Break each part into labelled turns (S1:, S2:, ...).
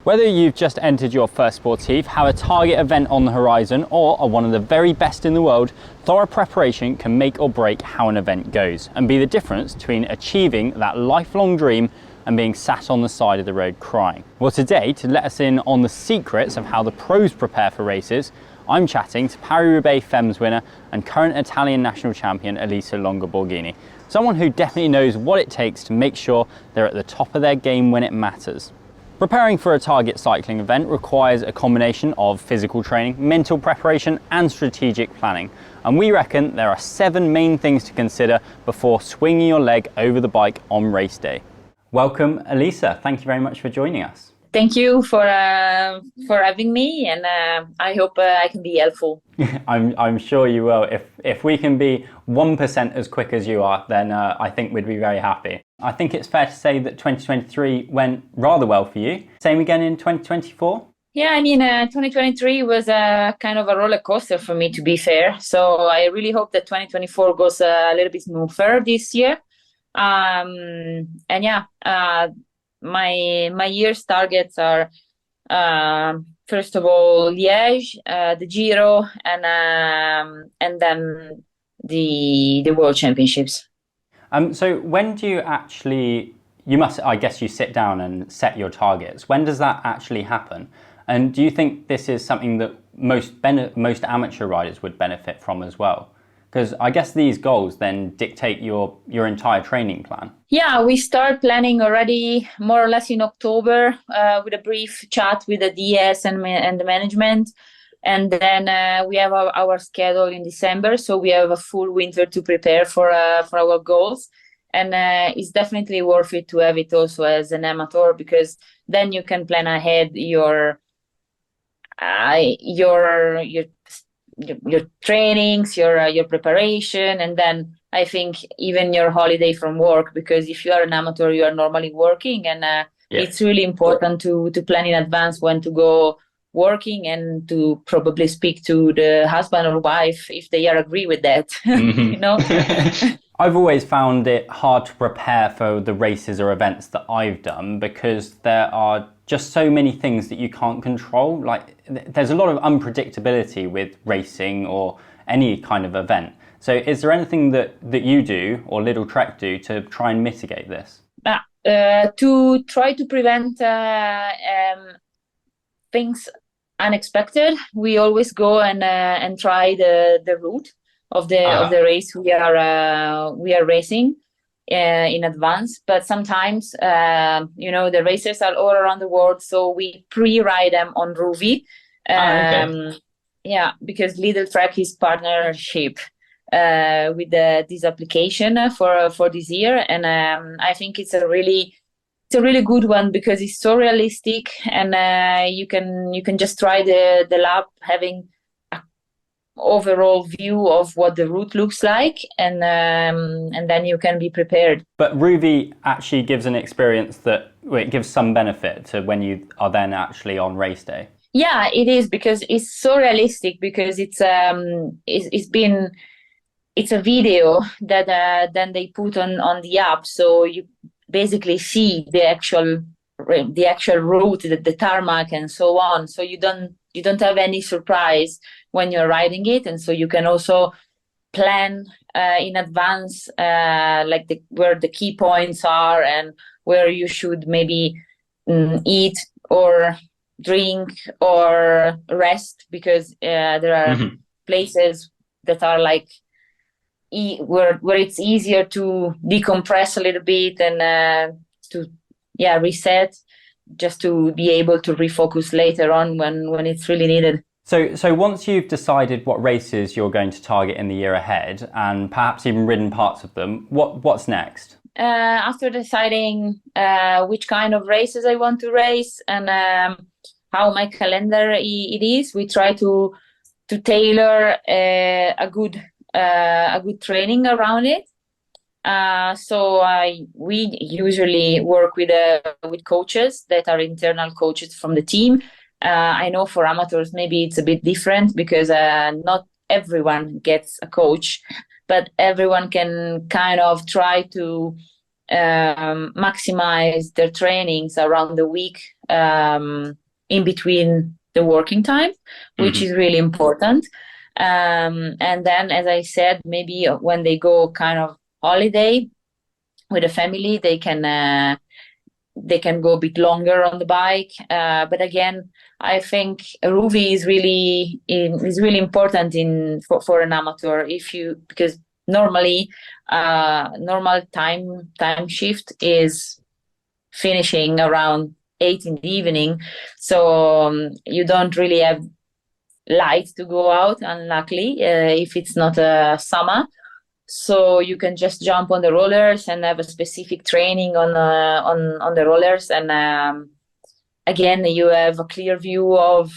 S1: Whether you've just entered your first sportif, have a target event on the horizon, or are one of the very best in the world, thorough preparation can make or break how an event goes and be the difference between achieving that lifelong dream and being sat on the side of the road crying. Well, today, to let us in on the secrets of how the pros prepare for races, I'm chatting to Paris-Roubaix Femmes winner and current Italian national champion Elisa Longo Borghini, someone who definitely knows what it takes to make sure they're at the top of their game when it matters. Preparing for a target cycling event requires a combination of physical training, mental preparation and strategic planning. And we reckon there are 7 main things to consider before swinging your leg over the bike on race day. Welcome, Elisa. Thank you very much for joining us.
S2: Thank you for having me, and I hope I can be helpful.
S1: I'm sure you will. If we can be 1% as quick as you are, then I think we'd be very happy. I think it's fair to say that 2023 went rather well for you. Same again in 2024?
S2: Yeah, I mean, 2023 was a kind of a roller coaster for me, to be fair. So I really hope that 2024 goes a little bit smoother this year. And yeah, my year's targets are first of all Liège, the Giro, and then the World Championships.
S1: So when do you actually, I guess you sit down and set your targets. When does that actually happen? And do you think this is something that most amateur riders would benefit from as well? Because I guess these goals then dictate your entire training plan.
S2: Yeah, we start planning already more or less in October with a brief chat with the DS and the management. And then we have our schedule in December. So we have a full winter to prepare for our goals. And it's definitely worth it to have it also as an amateur, because then you can plan ahead your trainings, your preparation, and then I think even your holiday from work, because if you are an amateur, you are normally working, and it's really important to plan in advance when to go working and to probably speak to the husband or wife if they are agree with that.
S1: Mm-hmm.
S2: You know.
S1: I've always found it hard to prepare for the races or events that I've done because there are just so many things that you can't control. Like there's a lot of unpredictability with racing or any kind of event. So is there anything that you do or Lidl Trek do to try and mitigate this?
S2: To try to prevent things unexpected, we always go and try the route of the race we are racing in advance. But sometimes the races are all around the world, so we pre-ride them on Rouvy.
S1: Okay.
S2: Yeah, because Lidl Trek is partnership with this application for this year, and I think it's a really good one because it's so realistic, and you can just try the lap having an overall view of what the route looks like, and then you can be prepared.
S1: But Rouvy actually gives an experience that it gives some benefit to when you are then actually on race day.
S2: Yeah, it is, because it's so realistic, because it's a video that then they put on the app, so you basically see the actual route, the tarmac and so on. So you don't have any surprise when you're riding it, and so you can also plan in advance where the key points are and where you should maybe eat or drink or rest, because there are places that are like where it's easier to decompress a little bit and to reset, just to be able to refocus later on when it's really needed.
S1: So once you've decided what races you're going to target in the year ahead, and perhaps even ridden parts of them, what's next?
S2: After deciding which kind of races I want to race and how my calendar it is, we try to tailor a good training around it. So we usually work with coaches that are internal coaches from the team. I know for amateurs maybe it's a bit different, because not everyone gets a coach, but everyone can kind of try to maximize their trainings around the week in between the working time, which is really important. And then, as I said, maybe when they go kind of holiday with a family, they can go a bit longer on the bike. But again, I think Rouvy is really important for an amateur because normally normal time shift is finishing around 8 in the evening, so you don't really have light to go out, unluckily, if it's not summer. So you can just jump on the rollers and have a specific training on the rollers, and again you have a clear view of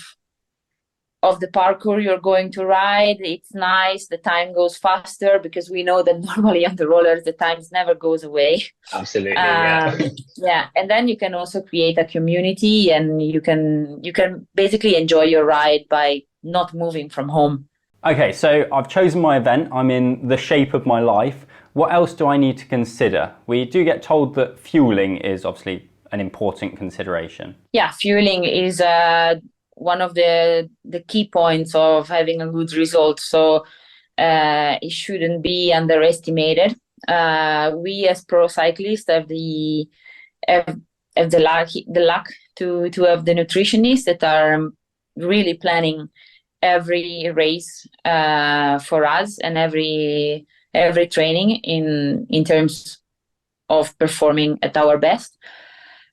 S2: the parkour you're going to ride. It's nice. The time goes faster because we know that normally on the rollers the times never goes away.
S1: Absolutely, yeah.
S2: Yeah, and then you can also create a community, and you can basically enjoy your ride by not moving from home.
S1: Okay, so I've chosen my event. I'm in the shape of my life. What else do I need to consider? We do get told that fueling is obviously an important consideration.
S2: Yeah, fueling is one of the key points of having a good result. So it shouldn't be underestimated. We as pro cyclists have the luck to have the nutritionists that are really planning every race for us, and every training in terms of performing at our best.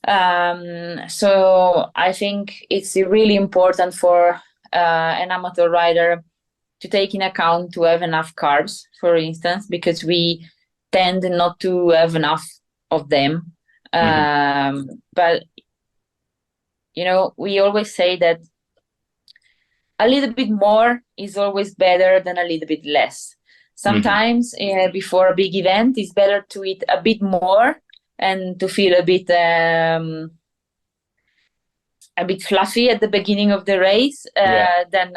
S2: So I think it's really important for an amateur rider to take in account to have enough carbs, for instance, because we tend not to have enough of them. But we always say that a little bit more is always better than a little bit less. Sometimes before a big event, it's better to eat a bit more and to feel a bit fluffy at the beginning of the race than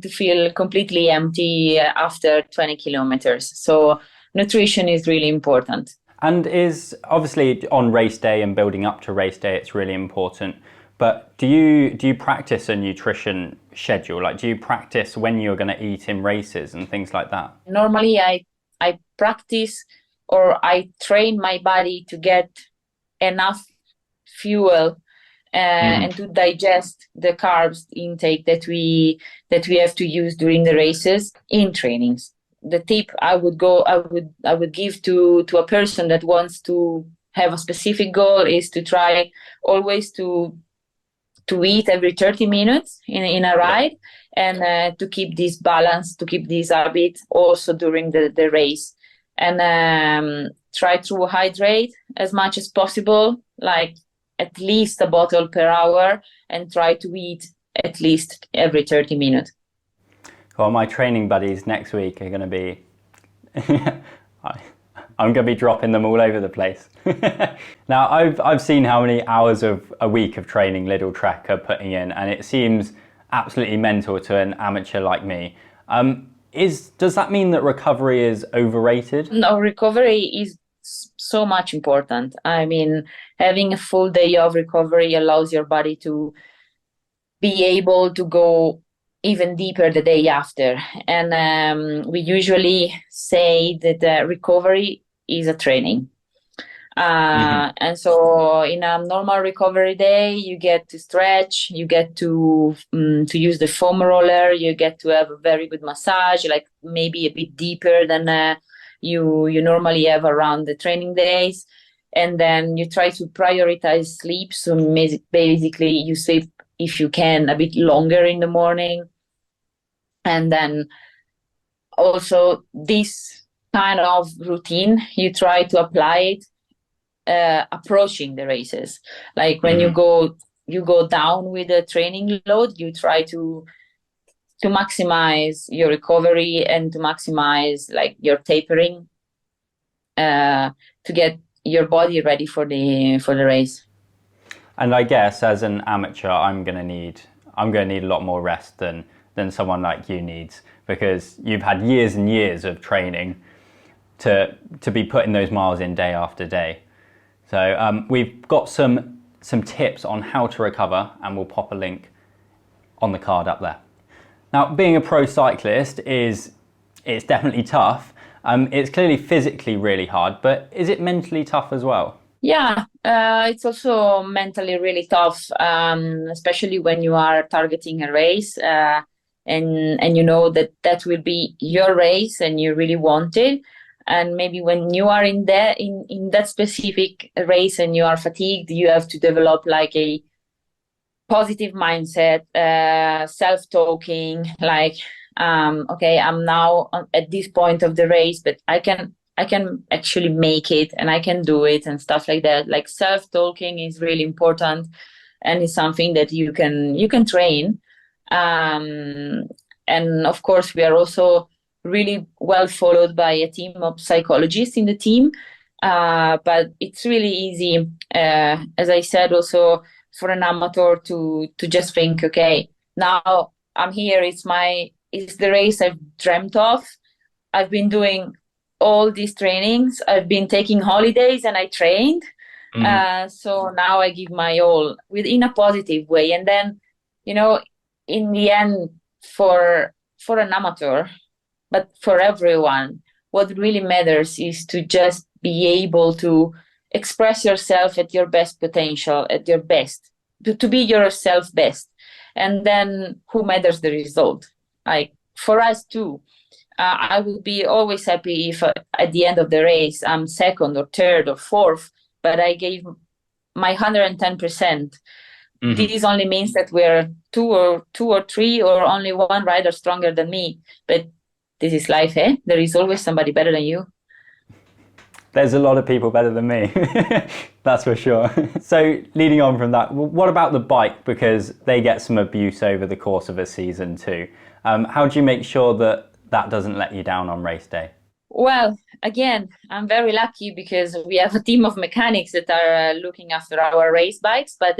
S2: to feel completely empty after 20 kilometers. So nutrition is really important.
S1: And is obviously on race day and building up to race day, it's really important. But do you practice a nutrition schedule? Like, do you practice when you're going to eat in races and things like that?
S2: Normally, I practice, or I train my body to get enough fuel and to digest the carbs intake that we have to use during the races in trainings. The tip I would give to a person that wants to have a specific goal is to try always to eat every 30 minutes in a ride, and to keep this balance, to keep this habit also during the race, and try to hydrate as much as possible, like at least a bottle per hour, and try to eat at least every 30 minutes.
S1: Well, my training buddies next week are going to be I'm going to be dropping them all over the place. Now, I've seen how many hours of a week of training Lidl Trek are putting in, and it seems absolutely mental to an amateur like me. Does that mean that recovery is overrated?
S2: No, recovery is so much important. I mean, having a full day of recovery allows your body to be able to go even deeper the day after. And we usually say that recovery is a training. And so in a normal recovery day, you get to stretch, you get to use the foam roller, you get to have a very good massage, like maybe a bit deeper than you normally have around the training days. And then you try to prioritize sleep. So basically you sleep, if you can, a bit longer in the morning. And then also this kind of routine, you try to apply it approaching the races. Like when you go down with the training load, you try to maximize your recovery and to maximize like your tapering to get your body ready for the race.
S1: And I guess as an amateur, I'm going to need a lot more rest than someone like you needs, because you've had years and years of training to be putting those miles in day after day. So we've got some some tips on how to recover, and we'll pop a link on the card up there. Now, being a pro cyclist it's definitely tough. It's clearly physically really hard, but is it mentally tough as well?
S2: Yeah, it's also mentally really tough, especially when you are targeting a race, and you know that that will be your race and you really want it. And maybe when you are in that specific race and you are fatigued, you have to develop like a positive mindset, self-talking, like, okay, I'm now at this point of the race, but I can actually make it and I can do it and stuff like that. Like self-talking is really important, and it's something that you can train. And of course, we are also really well followed by a team of psychologists in the team. But it's really easy, as I said, also for an amateur to just think, okay, now I'm here. It's the race I've dreamt of. I've been doing all these trainings. I've been taking holidays and I trained. So now I give my all within a positive way. And then, in the end, for an amateur, but for everyone, what really matters is to just be able to express yourself at your best potential, at your best, to be yourself best. And then who matters the result? Like for us too, I would be always happy if at the end of the race I'm second or third or fourth, but I gave my 110%. This only means that we're two or three or only one rider stronger than me. But this is life, eh? There is always somebody better than you.
S1: There's a lot of people better than me, that's for sure. So leading on from that, what about the bike? Because they get some abuse over the course of a season too. How do you make sure that doesn't let you down on race day?
S2: Well, again, I'm very lucky because we have a team of mechanics that are looking after our race bikes, but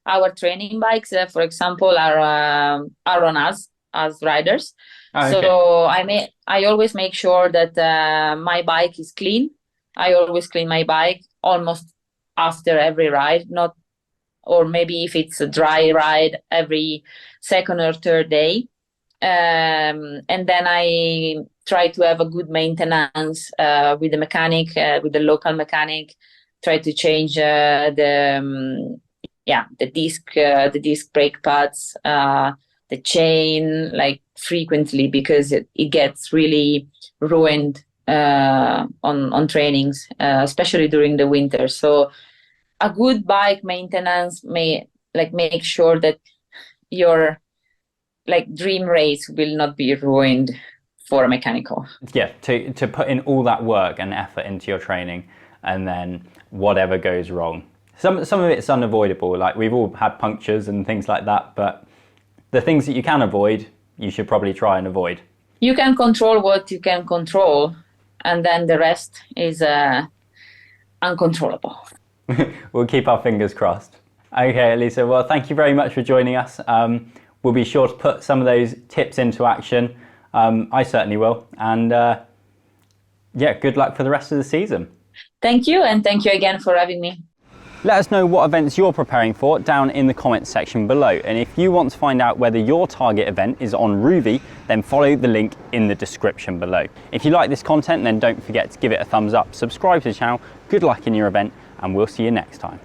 S2: our training bikes, for example, are on us as riders. Oh, okay. So I always make sure that my bike is clean. I always clean my bike almost after every ride, or maybe if it's a dry ride, every second or third day. And then I try to have a good maintenance with the mechanic, with the local mechanic. Try to change the disc brake pads, the chain, like frequently, because it gets really ruined on trainings, especially during the winter. So a good bike maintenance may make sure that your dream race will not be ruined for a mechanical.
S1: Yeah, to put in all that work and effort into your training, and then whatever goes wrong. Some of it's unavoidable, like we've all had punctures and things like that, but the things that you can avoid, you should probably try and avoid.
S2: You can control what you can control, and then the rest is uncontrollable.
S1: We'll keep our fingers crossed. Okay, Elisa, well, thank you very much for joining us. We'll be sure to put some of those tips into action. I certainly will. And good luck for the rest of the season.
S2: Thank you, and thank you again for having me.
S1: Let us know what events you're preparing for down in the comments section below. And if you want to find out whether your target event is on Rouvy, then follow the link in the description below. If you like this content, then don't forget to give it a thumbs up, subscribe to the channel, good luck in your event, and we'll see you next time.